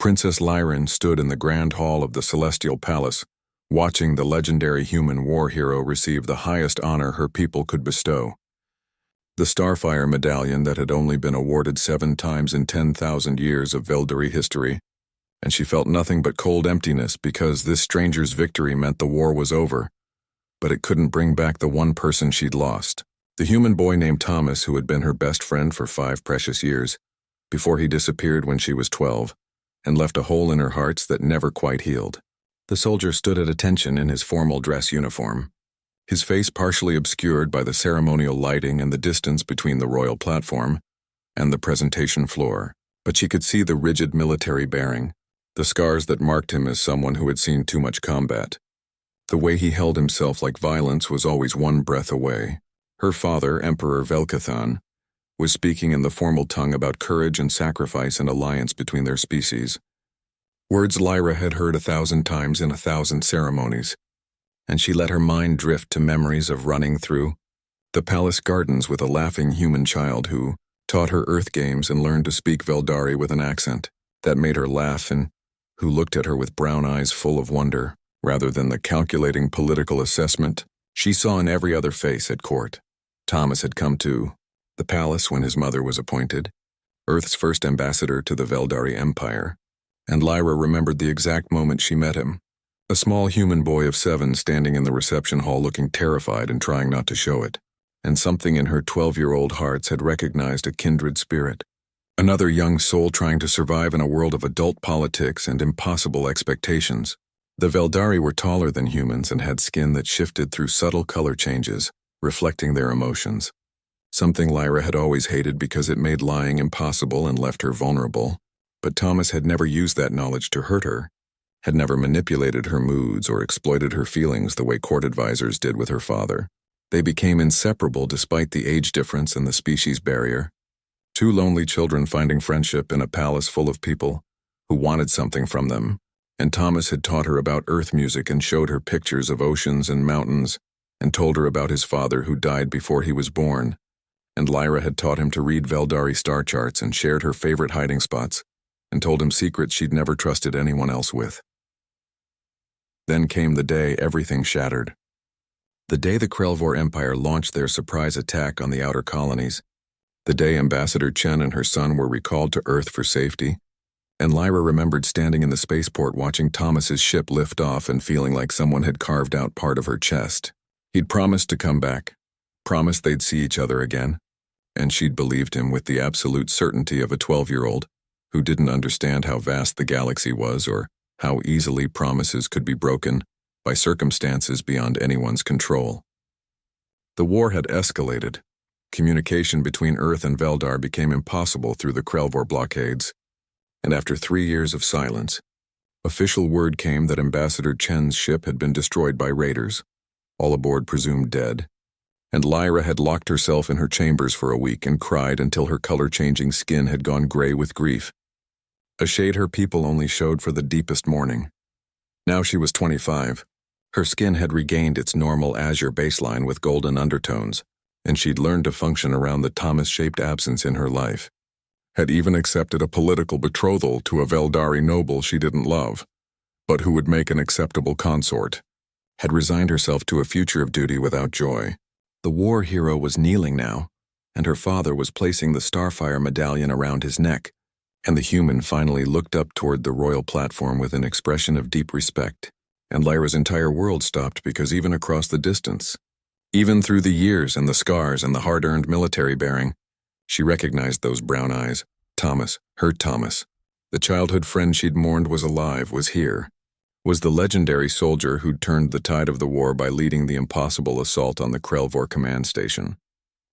Princess Lyran stood in the grand hall of the Celestial Palace, watching the legendary human war hero receive the highest honor her people could bestow. The Starfire medallion that had only been awarded 7 times in 10,000 years of Veldari history, and she felt nothing but cold emptiness because this stranger's victory meant the war was over, but it couldn't bring back the one person she'd lost. The human boy named Thomas, who had been her best friend for 5 precious years, before he disappeared when she was 12, and left a hole in her heart that never quite healed. The soldier stood at attention in his formal dress uniform, his face partially obscured by the ceremonial lighting and the distance between the royal platform and the presentation floor, but she could see the rigid military bearing, the scars that marked him as someone who had seen too much combat. The way he held himself like violence was always one breath away. Her father, Emperor Velkathan, was speaking in the formal tongue about courage and sacrifice and alliance between their species. Words Lyra had heard 1,000 times in 1,000 ceremonies, and she let her mind drift to memories of running through the palace gardens with a laughing human child who taught her earth games and learned to speak Veldari with an accent that made her laugh, and who looked at her with brown eyes full of wonder, rather than the calculating political assessment she saw in every other face at court. Thomas had come to the palace when his mother was appointed, Earth's first ambassador to the Veldari Empire, and Lyra remembered the exact moment she met him, a small human boy of 7 standing in the reception hall looking terrified and trying not to show it, and something in her 12-year-old hearts had recognized a kindred spirit, another young soul trying to survive in a world of adult politics and impossible expectations. The Veldari were taller than humans and had skin that shifted through subtle color changes, reflecting their emotions. Something Lyra had always hated because it made lying impossible and left her vulnerable. But Thomas had never used that knowledge to hurt her, had never manipulated her moods or exploited her feelings the way court advisors did with her father. They became inseparable despite the age difference and the species barrier. 2 lonely children finding friendship in a palace full of people who wanted something from them, and Thomas had taught her about earth music and showed her pictures of oceans and mountains and told her about his father who died before he was born, and Lyra had taught him to read Veldari star charts and shared her favorite hiding spots and told him secrets she'd never trusted anyone else with. Then came the day everything shattered. The day the Krelvor Empire launched their surprise attack on the outer colonies, the day Ambassador Chen and her son were recalled to Earth for safety, and Lyra remembered standing in the spaceport watching Thomas's ship lift off and feeling like someone had carved out part of her chest. He'd promised to come back, promised they'd see each other again, and she'd believed him with the absolute certainty of a 12-year-old who didn't understand how vast the galaxy was or how easily promises could be broken by circumstances beyond anyone's control. The war had escalated. Communication between Earth and Veldar became impossible through the Krelvor blockades, and after 3 years of silence, official word came that Ambassador Chen's ship had been destroyed by raiders, all aboard presumed dead, and Lyra had locked herself in her chambers for a week and cried until her color-changing skin had gone gray with grief, a shade her people only showed for the deepest mourning. Now she was 25. Her skin had regained its normal azure baseline with golden undertones, and she'd learned to function around the Thomas-shaped absence in her life, had even accepted a political betrothal to a Veldari noble she didn't love, but who would make an acceptable consort, had resigned herself to a future of duty without joy. The war hero was kneeling now, and her father was placing the Starfire medallion around his neck, and the human finally looked up toward the royal platform with an expression of deep respect, and Lyra's entire world stopped because even across the distance, even through the years and the scars and the hard-earned military bearing, she recognized those brown eyes. Thomas, her Thomas. The childhood friend she'd mourned was alive, was here, was the legendary soldier who'd turned the tide of the war by leading the impossible assault on the Krelvor command station.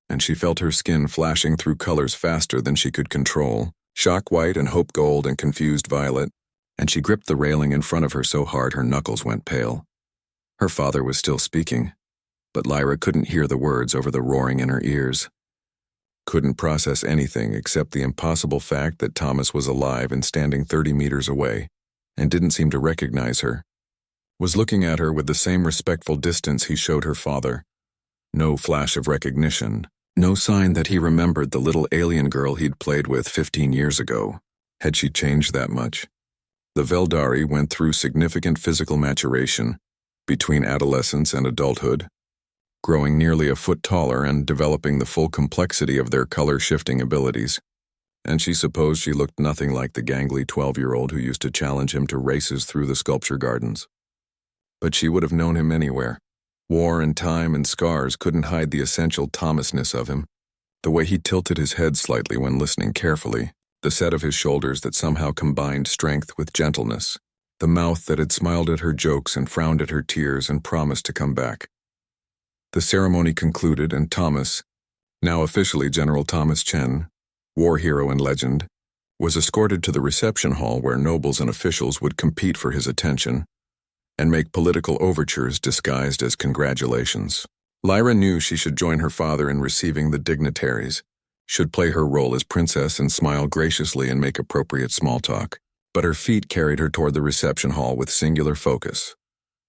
And she felt her skin flashing through colors faster than she could control, shock white and hope gold and confused violet, and she gripped the railing in front of her so hard her knuckles went pale. Her father was still speaking, but Lyra couldn't hear the words over the roaring in her ears. Couldn't process anything except the impossible fact that Thomas was alive and standing 30 meters away, and didn't seem to recognize her. Was looking at her with the same respectful distance he showed her father. No flash of recognition, no sign that he remembered the little alien girl he'd played with 15 years ago. Had she changed that much? The Veldari went through significant physical maturation between adolescence and adulthood, growing nearly a foot taller and developing the full complexity of their color-shifting abilities. And she supposed she looked nothing like the gangly 12-year-old who used to challenge him to races through the sculpture gardens. But she would have known him anywhere. War and time and scars couldn't hide the essential Thomasness of him. The way he tilted his head slightly when listening carefully, the set of his shoulders that somehow combined strength with gentleness, the mouth that had smiled at her jokes and frowned at her tears and promised to come back. The ceremony concluded and Thomas, now officially General Thomas Chen, war hero and legend, was escorted to the reception hall where nobles and officials would compete for his attention and make political overtures disguised as congratulations. Lyra knew she should join her father in receiving the dignitaries, should play her role as princess and smile graciously and make appropriate small talk. But her feet carried her toward the reception hall with singular focus.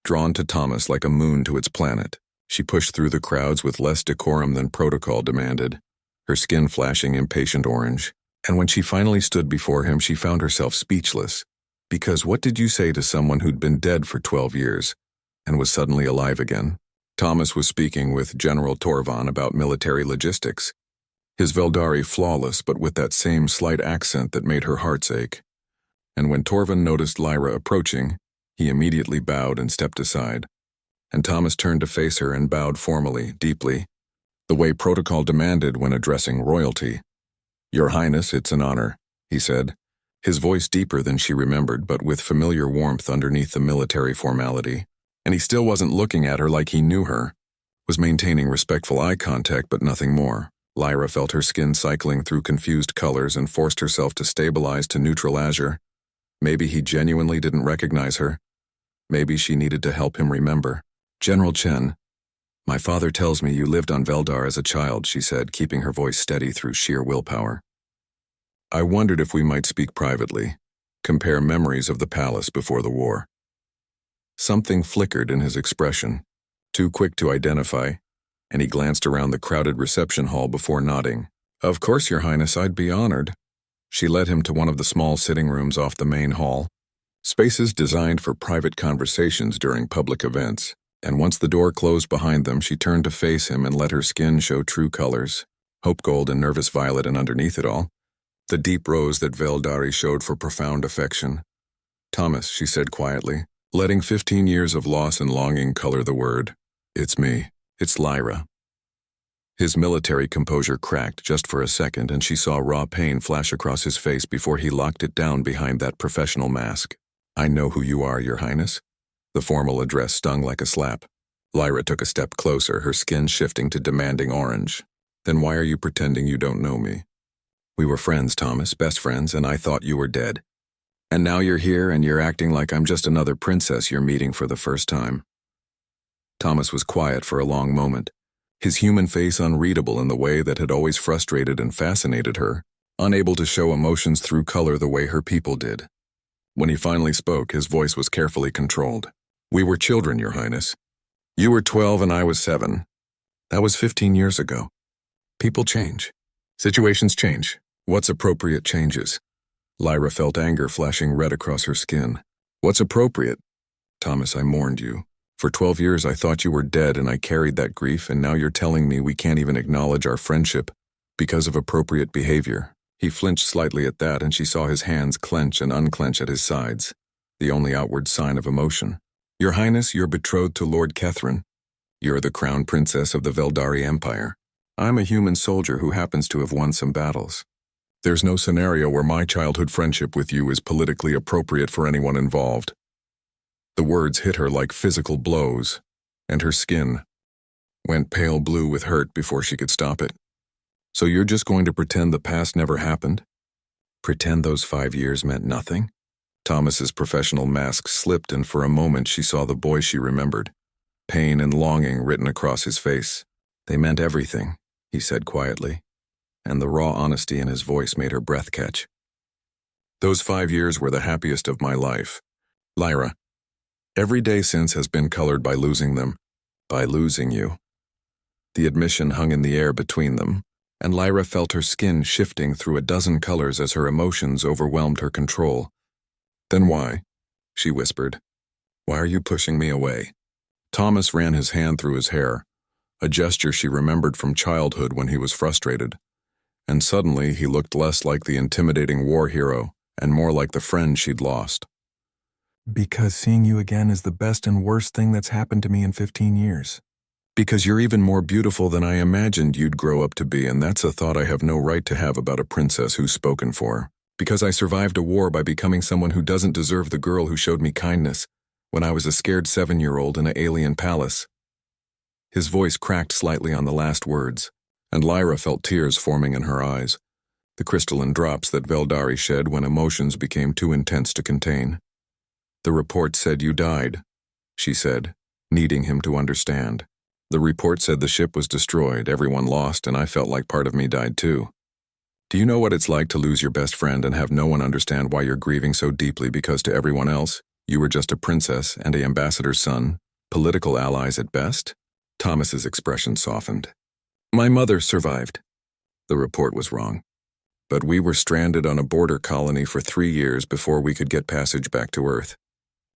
Drawn to Thomas like a moon to its planet, she pushed through the crowds with less decorum than protocol demanded, her skin flashing impatient orange. And when she finally stood before him, she found herself speechless. Because what did you say to someone who'd been dead for 12 years and was suddenly alive again? Thomas was speaking with General Torvan about military logistics, his Veldari flawless but with that same slight accent that made her hearts ache. And when Torvan noticed Lyra approaching, he immediately bowed and stepped aside. And Thomas turned to face her and bowed formally, deeply, the way protocol demanded when addressing royalty. "Your Highness, it's an honor," he said, his voice deeper than she remembered but with familiar warmth underneath the military formality. And he still wasn't looking at her like he knew her, was maintaining respectful eye contact but nothing more. Lyra felt her skin cycling through confused colors and forced herself to stabilize to neutral azure. Maybe he genuinely didn't recognize her. Maybe she needed to help him remember. "General Chen, my father tells me you lived on Veldar as a child," she said, keeping her voice steady through sheer willpower. "I wondered if we might speak privately, compare memories of the palace before the war." Something flickered in his expression, too quick to identify, and he glanced around the crowded reception hall before nodding. "Of course, Your Highness, I'd be honored." She led him to one of the small sitting rooms off the main hall, spaces designed for private conversations during public events. And once the door closed behind them, she turned to face him and let her skin show true colors, hope gold and nervous violet, and underneath it all, the deep rose that Veldari showed for profound affection. "Thomas," she said quietly, letting 15 years of loss and longing color the word, "It's me. It's Lyra." His military composure cracked just for a second, and she saw raw pain flash across his face before he locked it down behind that professional mask. "I know who you are, Your Highness." The formal address stung like a slap. Lyra took a step closer, her skin shifting to demanding orange. "Then why are you pretending you don't know me?" "We were friends, Thomas, best friends, and I thought you were dead. And now you're here and you're acting like I'm just another princess you're meeting for the first time." Thomas was quiet for a long moment, his human face unreadable in the way that had always frustrated and fascinated her, unable to show emotions through color the way her people did. When he finally spoke, his voice was carefully controlled. "We were children, Your Highness. You were 12 and I was 7. That was 15 years ago. People change. Situations change. What's appropriate changes." Lyra felt anger flashing red across her skin. "What's appropriate?" "Thomas, I mourned you. For 12 years I thought you were dead and I carried that grief, and now you're telling me we can't even acknowledge our friendship because of appropriate behavior." He flinched slightly at that, and she saw his hands clench and unclench at his sides, the only outward sign of emotion. "Your Highness, you're betrothed to Lord Kethrin. You're the crown princess of the Veldari Empire. I'm a human soldier who happens to have won some battles. There's no scenario where my childhood friendship with you is politically appropriate for anyone involved." The words hit her like physical blows, and her skin went pale blue with hurt before she could stop it. "So you're just going to pretend the past never happened? Pretend those 5 years meant nothing?" Thomas's professional mask slipped, and for a moment she saw the boy she remembered, pain and longing written across his face. "They meant everything," he said quietly, and the raw honesty in his voice made her breath catch. "Those 5 years were the happiest of my life, Lyra. Every day since has been colored by losing them, by losing you." The admission hung in the air between them, and Lyra felt her skin shifting through a dozen colors as her emotions overwhelmed her control. Then why? She whispered. Why are you pushing me away? Thomas ran his hand through his hair, a gesture she remembered from childhood when he was frustrated. And suddenly he looked less like the intimidating war hero and more like the friend she'd lost. Because seeing you again is the best and worst thing that's happened to me in 15 years. Because you're even more beautiful than I imagined you'd grow up to be, and that's a thought I have no right to have about a princess who's spoken for. Because I survived a war by becoming someone who doesn't deserve the girl who showed me kindness when I was a scared 7-year-old in an alien palace. His voice cracked slightly on the last words, and Lyra felt tears forming in her eyes, the crystalline drops that Veldari shed when emotions became too intense to contain. The report said you died, she said, needing him to understand. The report said the ship was destroyed, everyone lost, and I felt like part of me died too. Do you know what it's like to lose your best friend and have no one understand why you're grieving so deeply because to everyone else, you were just a princess and an ambassador's son, political allies at best? Thomas's expression softened. My mother survived. The report was wrong. But we were stranded on a border colony for 3 years before we could get passage back to Earth.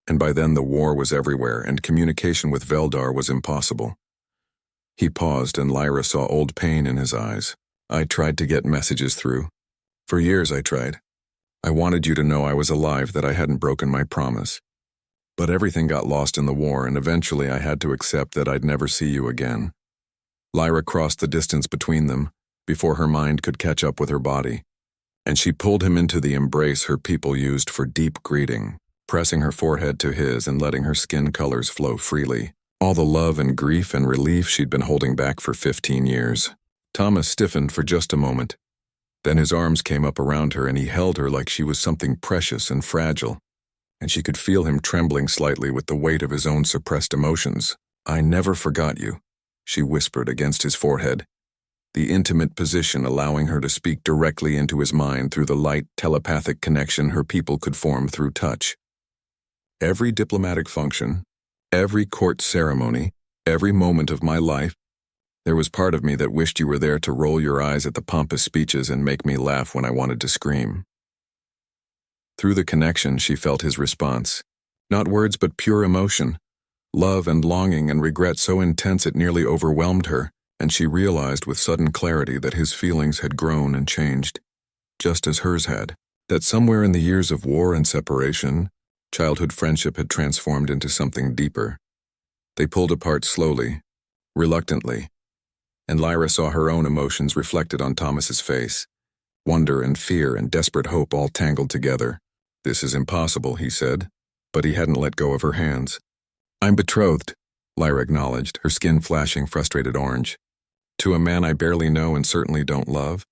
And by then the war was everywhere and communication with Veldar was impossible. He paused and Lyra saw old pain in his eyes. I tried to get messages through. For years I tried. I wanted you to know I was alive, that I hadn't broken my promise. But everything got lost in the war, and eventually I had to accept that I'd never see you again. Lyra crossed the distance between them before her mind could catch up with her body, and she pulled him into the embrace her people used for deep greeting, pressing her forehead to his and letting her skin colors flow freely, all the love and grief and relief she'd been holding back for 15 years. Thomas stiffened for just a moment. Then his arms came up around her and he held her like she was something precious and fragile, and she could feel him trembling slightly with the weight of his own suppressed emotions. I never forgot you, she whispered against his forehead, the intimate position allowing her to speak directly into his mind through the light, telepathic connection her people could form through touch. Every diplomatic function, every court ceremony, every moment of my life, there was part of me that wished you were there to roll your eyes at the pompous speeches and make me laugh when I wanted to scream. Through the connection, she felt his response. Not words, but pure emotion. Love and longing and regret so intense it nearly overwhelmed her, and she realized with sudden clarity that his feelings had grown and changed, just as hers had. That somewhere in the years of war and separation, childhood friendship had transformed into something deeper. They pulled apart slowly, reluctantly, and Lyra saw her own emotions reflected on Thomas's face. Wonder and fear and desperate hope all tangled together. This is impossible, he said, but he hadn't let go of her hands. I'm betrothed, Lyra acknowledged, her skin flashing frustrated orange. To a man I barely know and certainly don't love.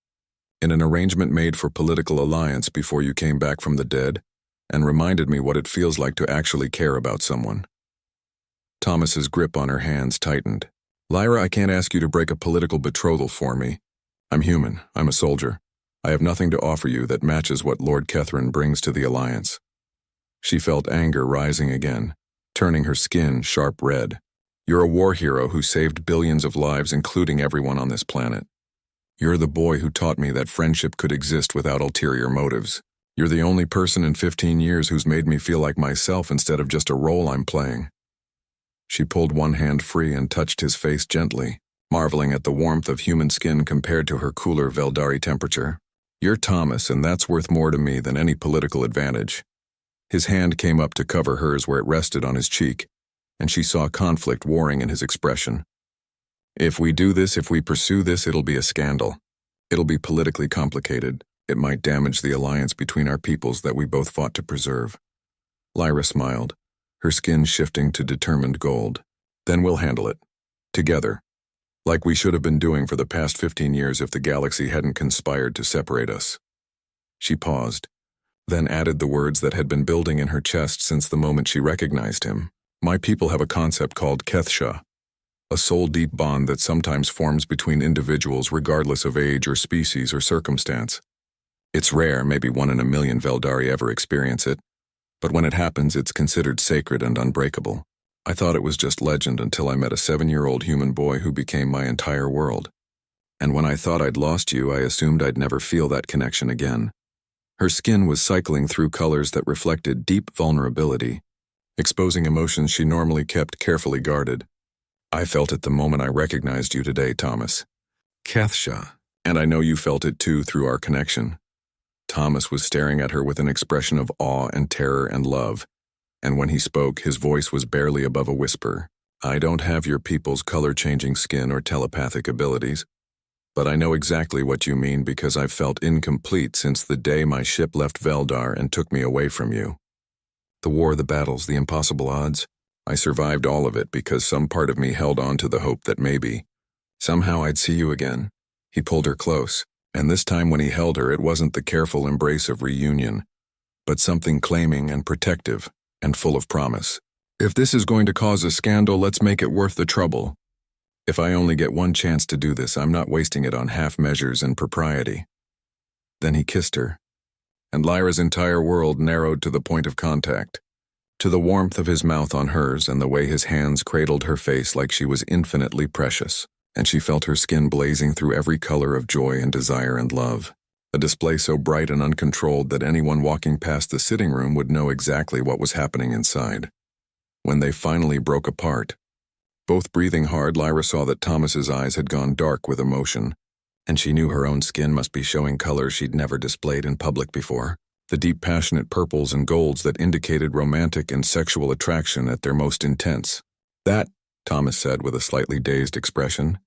In an arrangement made for political alliance before you came back from the dead, and reminded me what it feels like to actually care about someone. Thomas's grip on her hands tightened. Lyra, I can't ask you to break a political betrothal for me. I'm human. I'm a soldier. I have nothing to offer you that matches what Lord Kethrin brings to the Alliance. She felt anger rising again, turning her skin sharp red. You're a war hero who saved billions of lives, including everyone on this planet. You're the boy who taught me that friendship could exist without ulterior motives. You're the only person in 15 years who's made me feel like myself instead of just a role I'm playing. She pulled one hand free and touched his face gently, marveling at the warmth of human skin compared to her cooler Veldari temperature. You're Thomas, and that's worth more to me than any political advantage. His hand came up to cover hers where it rested on his cheek, and she saw conflict warring in his expression. If we do this, if we pursue this, it'll be a scandal. It'll be politically complicated. It might damage the alliance between our peoples that we both fought to preserve. Lyra smiled, her skin shifting to determined gold. Then we'll handle it. Together. Like we should have been doing for the past 15 years if the galaxy hadn't conspired to separate us. She paused, then added the words that had been building in her chest since the moment she recognized him. My people have a concept called Kethsha, a soul-deep bond that sometimes forms between individuals regardless of age or species or circumstance. It's rare, maybe 1 in a million Veldari ever experience it, but when it happens, it's considered sacred and unbreakable. I thought it was just legend until I met a 7-year-old human boy who became my entire world. And when I thought I'd lost you, I assumed I'd never feel that connection again. Her skin was cycling through colors that reflected deep vulnerability, exposing emotions she normally kept carefully guarded. I felt it the moment I recognized you today, Thomas. Kathsha, and I know you felt it too through our connection. Thomas was staring at her with an expression of awe and terror and love, and when he spoke, his voice was barely above a whisper. I don't have your people's color-changing skin or telepathic abilities, but I know exactly what you mean because I've felt incomplete since the day my ship left Veldar and took me away from you. The war, the battles, the impossible odds. I survived all of it because some part of me held on to the hope that maybe, somehow I'd see you again. He pulled her close, and this time when he held her, it wasn't the careful embrace of reunion, but something claiming and protective and full of promise. If this is going to cause a scandal, let's make it worth the trouble. If I only get one chance to do this, I'm not wasting it on half measures and propriety. Then he kissed her, and Lyra's entire world narrowed to the point of contact, to the warmth of his mouth on hers and the way his hands cradled her face like she was infinitely precious, and she felt her skin blazing through every color of joy and desire and love, a display so bright and uncontrolled that anyone walking past the sitting room would know exactly what was happening inside. When they finally broke apart, both breathing hard, Lyra saw that Thomas's eyes had gone dark with emotion, and she knew her own skin must be showing colors she'd never displayed in public before, the deep passionate purples and golds that indicated romantic and sexual attraction at their most intense. That, Thomas said with a slightly dazed expression,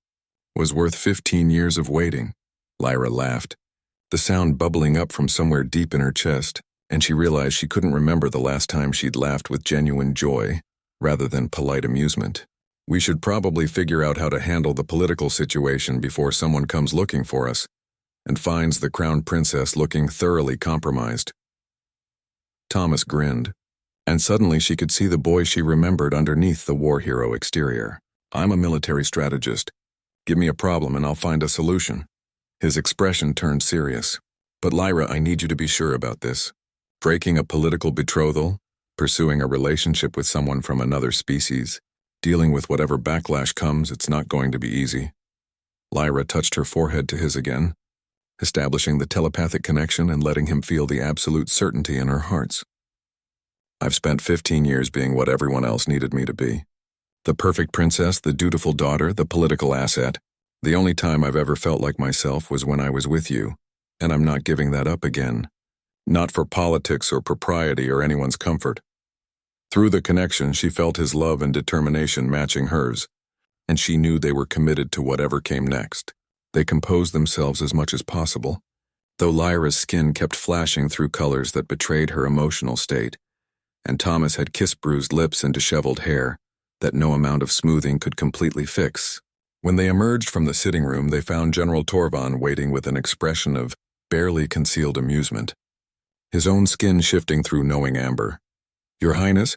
was worth 15 years of waiting. Lyra laughed, the sound bubbling up from somewhere deep in her chest, and she realized she couldn't remember the last time she'd laughed with genuine joy, rather than polite amusement. We should probably figure out how to handle the political situation before someone comes looking for us and finds the crown princess looking thoroughly compromised. Thomas grinned, and suddenly she could see the boy she remembered underneath the war hero exterior. I'm a military strategist. Give me a problem and I'll find a solution. His expression turned serious. But Lyra, I need you to be sure about this. Breaking a political betrothal, pursuing a relationship with someone from another species, dealing with whatever backlash comes, it's not going to be easy. Lyra touched her forehead to his again, establishing the telepathic connection and letting him feel the absolute certainty in her hearts. I've spent 15 years being what everyone else needed me to be. The perfect princess, the dutiful daughter, the political asset. The only time I've ever felt like myself was when I was with you, and I'm not giving that up again. Not for politics or propriety or anyone's comfort. Through the connection, she felt his love and determination matching hers, and she knew they were committed to whatever came next. They composed themselves as much as possible, though Lyra's skin kept flashing through colors that betrayed her emotional state, and Thomas had kiss-bruised lips and disheveled hair that no amount of smoothing could completely fix. When they emerged from the sitting room, they found General Torvan waiting with an expression of barely concealed amusement, his own skin shifting through knowing amber. Your Highness,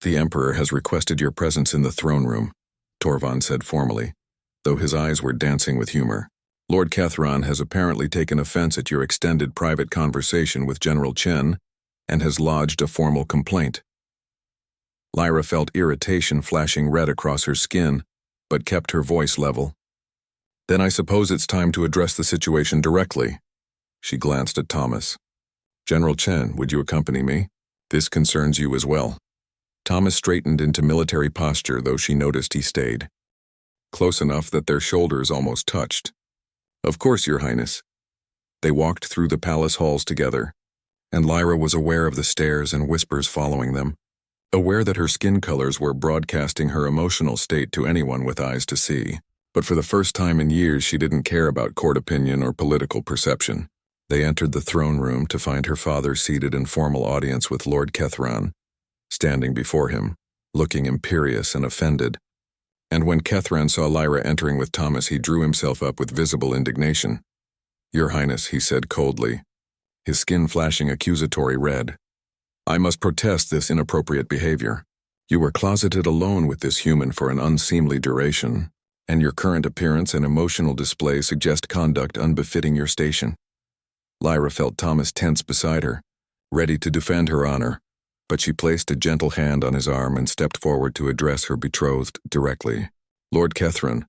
the Emperor has requested your presence in the throne room, Torvan said formally, though his eyes were dancing with humor. Lord Kethron has apparently taken offense at your extended private conversation with General Chen and has lodged a formal complaint. Lyra felt irritation flashing red across her skin, but kept her voice level. Then I suppose it's time to address the situation directly. She glanced at Thomas. General Chen, would you accompany me? This concerns you as well. Thomas straightened into military posture, though she noticed he stayed close enough that their shoulders almost touched. Of course, Your Highness. They walked through the palace halls together, and Lyra was aware of the stares and whispers following them, aware that her skin colors were broadcasting her emotional state to anyone with eyes to see. But for the first time in years, she didn't care about court opinion or political perception. They entered the throne room to find her father seated in formal audience with Lord Kethron, standing before him, looking imperious and offended. And when Kethron saw Lyra entering with Thomas, he drew himself up with visible indignation. Your Highness, he said coldly, his skin flashing accusatory red. I must protest this inappropriate behavior. You were closeted alone with this human for an unseemly duration, and your current appearance and emotional display suggest conduct unbefitting your station. Lyra felt Thomas tense beside her, ready to defend her honor, but she placed a gentle hand on his arm and stepped forward to address her betrothed directly. Lord Kethron,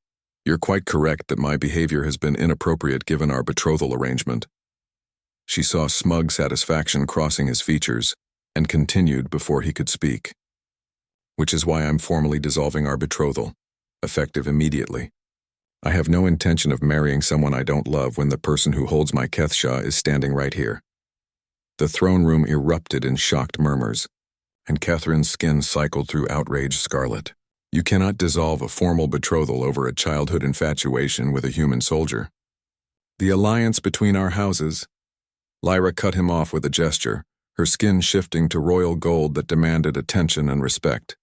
you're quite correct that my behavior has been inappropriate given our betrothal arrangement. She saw smug satisfaction crossing his features and continued before he could speak. Which is why I'm formally dissolving our betrothal, effective immediately. I have no intention of marrying someone I don't love when the person who holds my Kethsha is standing right here. The throne room erupted in shocked murmurs, and Catherine's skin cycled through outraged scarlet. You cannot dissolve a formal betrothal over a childhood infatuation with a human soldier. The alliance between our houses. Lyra cut him off with a gesture, her skin shifting to royal gold that demanded attention and respect.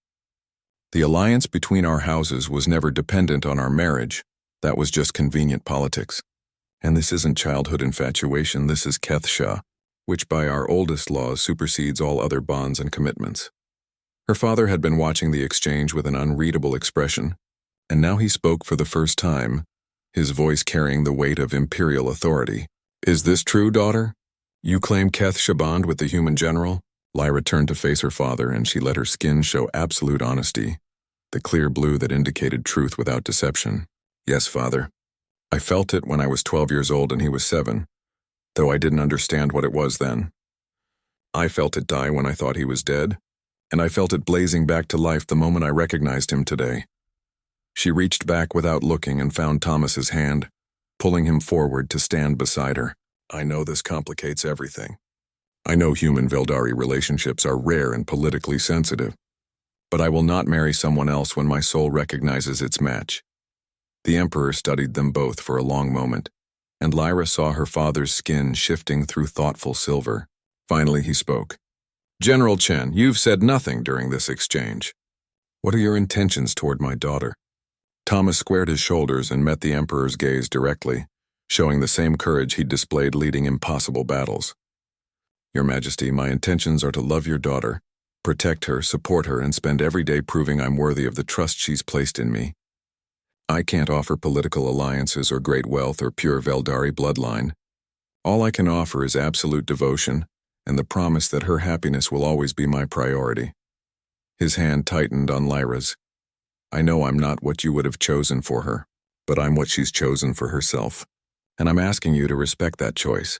The alliance between our houses was never dependent on our marriage. That was just convenient politics. And this isn't childhood infatuation, this is Kethsha, which by our oldest laws supersedes all other bonds and commitments. Her father had been watching the exchange with an unreadable expression, and now he spoke for the first time, his voice carrying the weight of imperial authority. Is this true, daughter? You claim Kethsha bond with the human general? Lyra turned to face her father, and she let her skin show absolute honesty, the clear blue that indicated truth without deception. Yes, father. I felt it when I was 12 years old and he was 7, though I didn't understand what it was then. I felt it die when I thought he was dead, and I felt it blazing back to life the moment I recognized him today. She reached back without looking and found Thomas's hand, pulling him forward to stand beside her. I know this complicates everything. I know human-Veldari relationships are rare and politically sensitive, but I will not marry someone else when my soul recognizes its match. The Emperor studied them both for a long moment, and Lyra saw her father's skin shifting through thoughtful silver. Finally he spoke. General Chen, you've said nothing during this exchange. What are your intentions toward my daughter? Thomas squared his shoulders and met the Emperor's gaze directly, showing the same courage he'd displayed leading impossible battles. Your Majesty, my intentions are to love your daughter, protect her, support her, and spend every day proving I'm worthy of the trust she's placed in me. I can't offer political alliances or great wealth or pure Veldari bloodline. All I can offer is absolute devotion and the promise that her happiness will always be my priority. His hand tightened on Lyra's. I know I'm not what you would have chosen for her, but I'm what she's chosen for herself, and I'm asking you to respect that choice.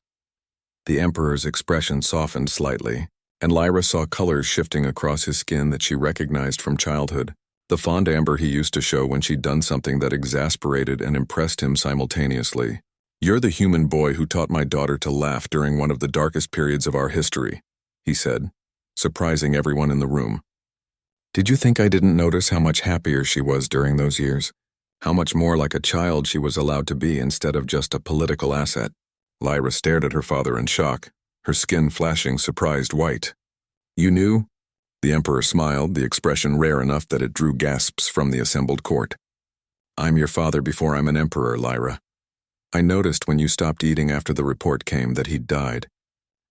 The Emperor's expression softened slightly, and Lyra saw colors shifting across his skin that she recognized from childhood. The fond amber he used to show when she'd done something that exasperated and impressed him simultaneously. You're the human boy who taught my daughter to laugh during one of the darkest periods of our history, he said, surprising everyone in the room. Did you think I didn't notice how much happier she was during those years? How much more like a child she was allowed to be instead of just a political asset? Lyra stared at her father in shock, her skin flashing surprised white. You knew? The Emperor smiled, the expression rare enough that it drew gasps from the assembled court. I'm your father before I'm an emperor, Lyra. I noticed when you stopped eating after the report came that he'd died.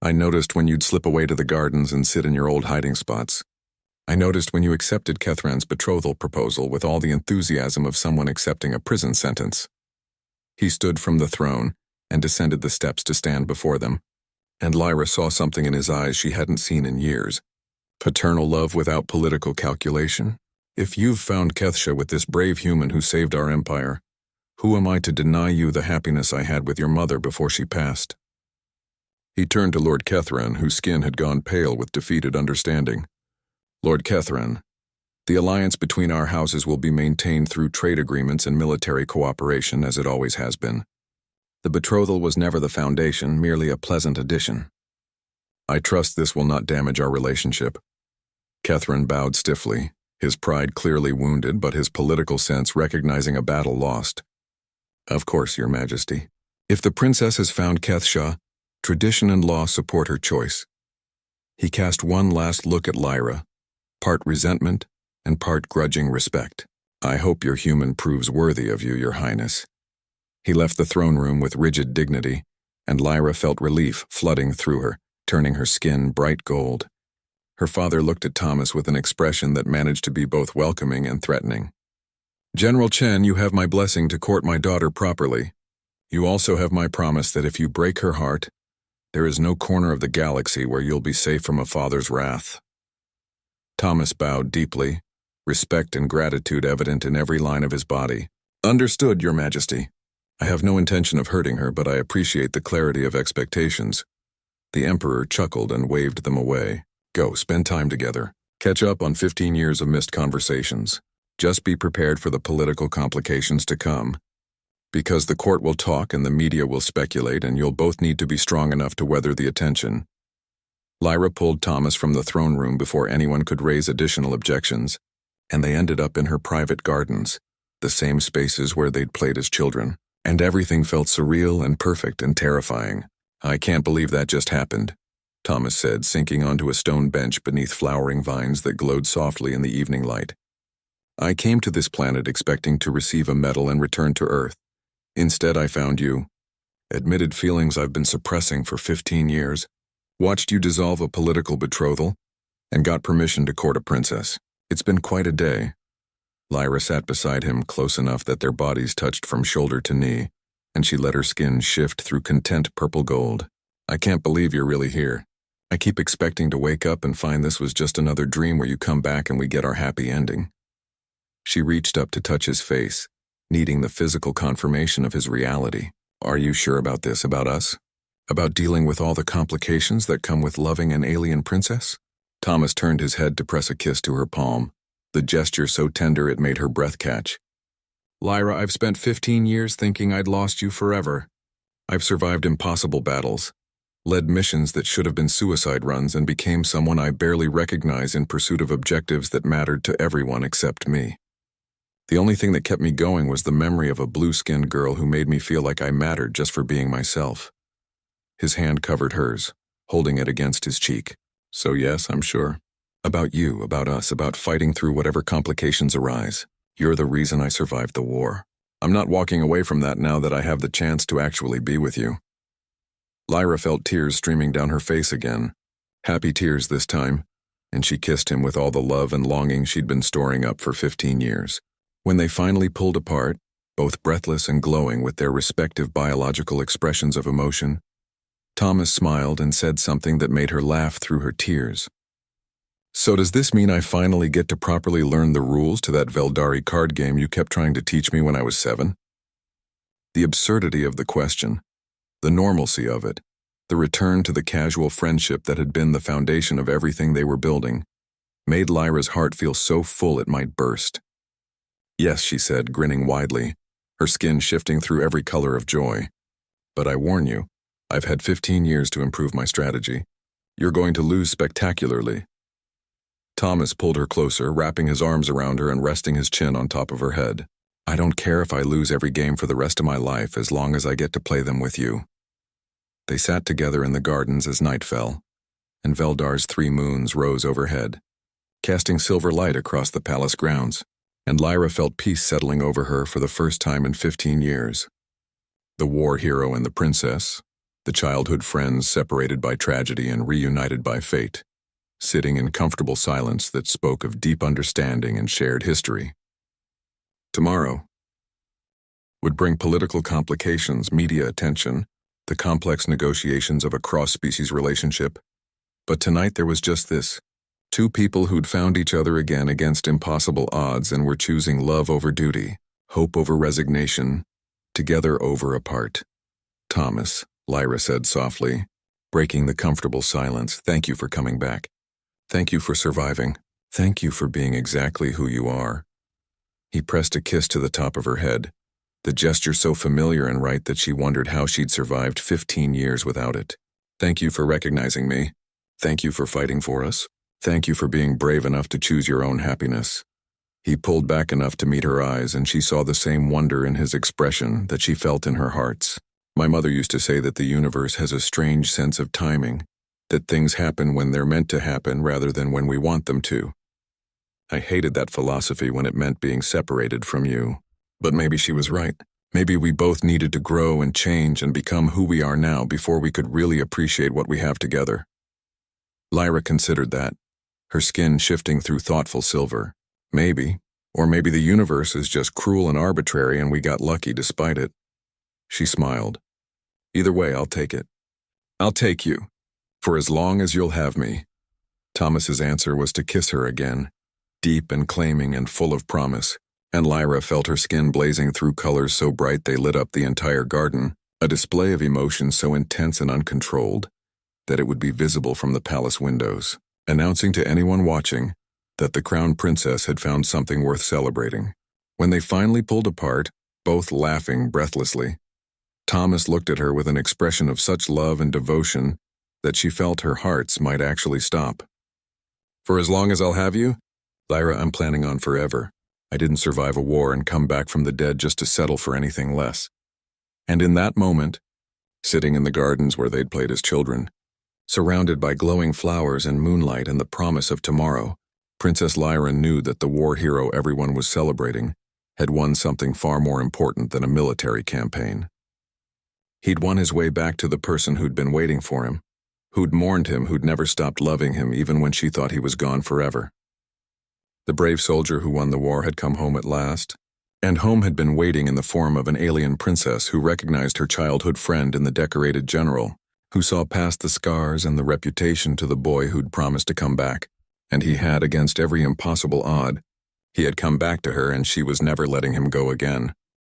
I noticed when you'd slip away to the gardens and sit in your old hiding spots. I noticed when you accepted Kethran's betrothal proposal with all the enthusiasm of someone accepting a prison sentence. He stood from the throne and descended the steps to stand before them, and Lyra saw something in his eyes she hadn't seen in years. Paternal love without political calculation? If you've found Kethsha with this brave human who saved our empire, who am I to deny you the happiness I had with your mother before she passed? He turned to Lord Kethran, whose skin had gone pale with defeated understanding. Lord Kethran, the alliance between our houses will be maintained through trade agreements and military cooperation as it always has been. The betrothal was never the foundation, merely a pleasant addition. I trust this will not damage our relationship. Kethran bowed stiffly, his pride clearly wounded but his political sense recognizing a battle lost. Of course, Your Majesty. If the princess has found Kethsha, tradition and law support her choice. He cast one last look at Lyra, part resentment and part grudging respect. I hope your human proves worthy of you, Your Highness. He left the throne room with rigid dignity, and Lyra felt relief flooding through her, turning her skin bright gold. Her father looked at Thomas with an expression that managed to be both welcoming and threatening. General Chen, you have my blessing to court my daughter properly. You also have my promise that if you break her heart, there is no corner of the galaxy where you'll be safe from a father's wrath. Thomas bowed deeply, respect and gratitude evident in every line of his body. Understood, Your Majesty. I have no intention of hurting her, but I appreciate the clarity of expectations. The Emperor chuckled and waved them away. Go, spend time together. Catch up on 15 years of missed conversations. Just be prepared for the political complications to come. Because the court will talk and the media will speculate, and you'll both need to be strong enough to weather the attention. Lyra pulled Thomas from the throne room before anyone could raise additional objections, and they ended up in her private gardens, the same spaces where they'd played as children, and everything felt surreal and perfect and terrifying. I can't believe that just happened, Thomas said, sinking onto a stone bench beneath flowering vines that glowed softly in the evening light. I came to this planet expecting to receive a medal and return to Earth. Instead, I found you. Admitted feelings I've been suppressing for 15 years. Watched you dissolve a political betrothal, and got permission to court a princess. It's been quite a day. Lyra sat beside him close enough that their bodies touched from shoulder to knee, and she let her skin shift through content purple gold. I can't believe you're really here. I keep expecting to wake up and find this was just another dream where you come back and we get our happy ending. She reached up to touch his face, needing the physical confirmation of his reality. Are you sure about this, about us? About dealing with all the complications that come with loving an alien princess? Thomas turned his head to press a kiss to her palm, the gesture so tender it made her breath catch. Lyra, I've spent 15 years thinking I'd lost you forever. I've survived impossible battles, led missions that should have been suicide runs, and became someone I barely recognize in pursuit of objectives that mattered to everyone except me. The only thing that kept me going was the memory of a blue-skinned girl who made me feel like I mattered just for being myself. His hand covered hers, holding it against his cheek. So yes, I'm sure. About you, about us, about fighting through whatever complications arise. You're the reason I survived the war. I'm not walking away from that now that I have the chance to actually be with you. Lyra felt tears streaming down her face again. Happy tears this time, and she kissed him with all the love and longing she'd been storing up for 15 years. When they finally pulled apart, both breathless and glowing with their respective biological expressions of emotion, Thomas smiled and said something that made her laugh through her tears. So does this mean I finally get to properly learn the rules to that Veldari card game you kept trying to teach me when I was 7? The absurdity of the question, the normalcy of it, the return to the casual friendship that had been the foundation of everything they were building, made Lyra's heart feel so full it might burst. Yes, she said, grinning widely, her skin shifting through every color of joy. But I warn you, I've had 15 years to improve my strategy. You're going to lose spectacularly. Thomas pulled her closer, wrapping his arms around her and resting his chin on top of her head. I don't care if I lose every game for the rest of my life as long as I get to play them with you. They sat together in the gardens as night fell, and Veldar's 3 moons rose overhead, casting silver light across the palace grounds, and Lyra felt peace settling over her for the first time in 15 years. The war hero and the princess, the childhood friends separated by tragedy and reunited by fate, sitting in comfortable silence that spoke of deep understanding and shared history. Tomorrow would bring political complications, media attention, the complex negotiations of a cross-species relationship. But tonight there was just this. 2 people who'd found each other again against impossible odds and were choosing love over duty, hope over resignation, together over apart. Thomas, Lyra said softly, breaking the comfortable silence, thank you for coming back. Thank you for surviving. Thank you for being exactly who you are. He pressed a kiss to the top of her head, the gesture so familiar and right that she wondered how she'd survived 15 years without it. Thank you for recognizing me. Thank you for fighting for us. Thank you for being brave enough to choose your own happiness. He pulled back enough to meet her eyes, and she saw the same wonder in his expression that she felt in her heart's. My mother used to say that the universe has a strange sense of timing, that things happen when they're meant to happen rather than when we want them to. I hated that philosophy when it meant being separated from you. But maybe she was right. Maybe we both needed to grow and change and become who we are now before we could really appreciate what we have together. Lyra considered that, her skin shifting through thoughtful silver. Maybe, or maybe the universe is just cruel and arbitrary and we got lucky despite it. She smiled. Either way, I'll take it. I'll take you, for as long as you'll have me. Thomas's answer was to kiss her again, deep and claiming and full of promise, and Lyra felt her skin blazing through colors so bright they lit up the entire garden, a display of emotion so intense and uncontrolled, that it would be visible from the palace windows, announcing to anyone watching that the crown princess had found something worth celebrating. When they finally pulled apart, both laughing breathlessly, Thomas looked at her with an expression of such love and devotion that she felt her hearts might actually stop. "For as long as I'll have you, Lyra, I'm planning on forever. I didn't survive a war and come back from the dead just to settle for anything less." And in that moment, sitting in the gardens where they'd played as children, surrounded by glowing flowers and moonlight and the promise of tomorrow, Princess Lyra knew that the war hero everyone was celebrating had won something far more important than a military campaign. He'd won his way back to the person who'd been waiting for him, who'd mourned him, who'd never stopped loving him even when she thought he was gone forever. The brave soldier who won the war had come home at last, and home had been waiting in the form of an alien princess who recognized her childhood friend in the decorated general, who saw past the scars and the reputation to the boy who'd promised to come back, and he had, against every impossible odd, he had come back to her and she was never letting him go again.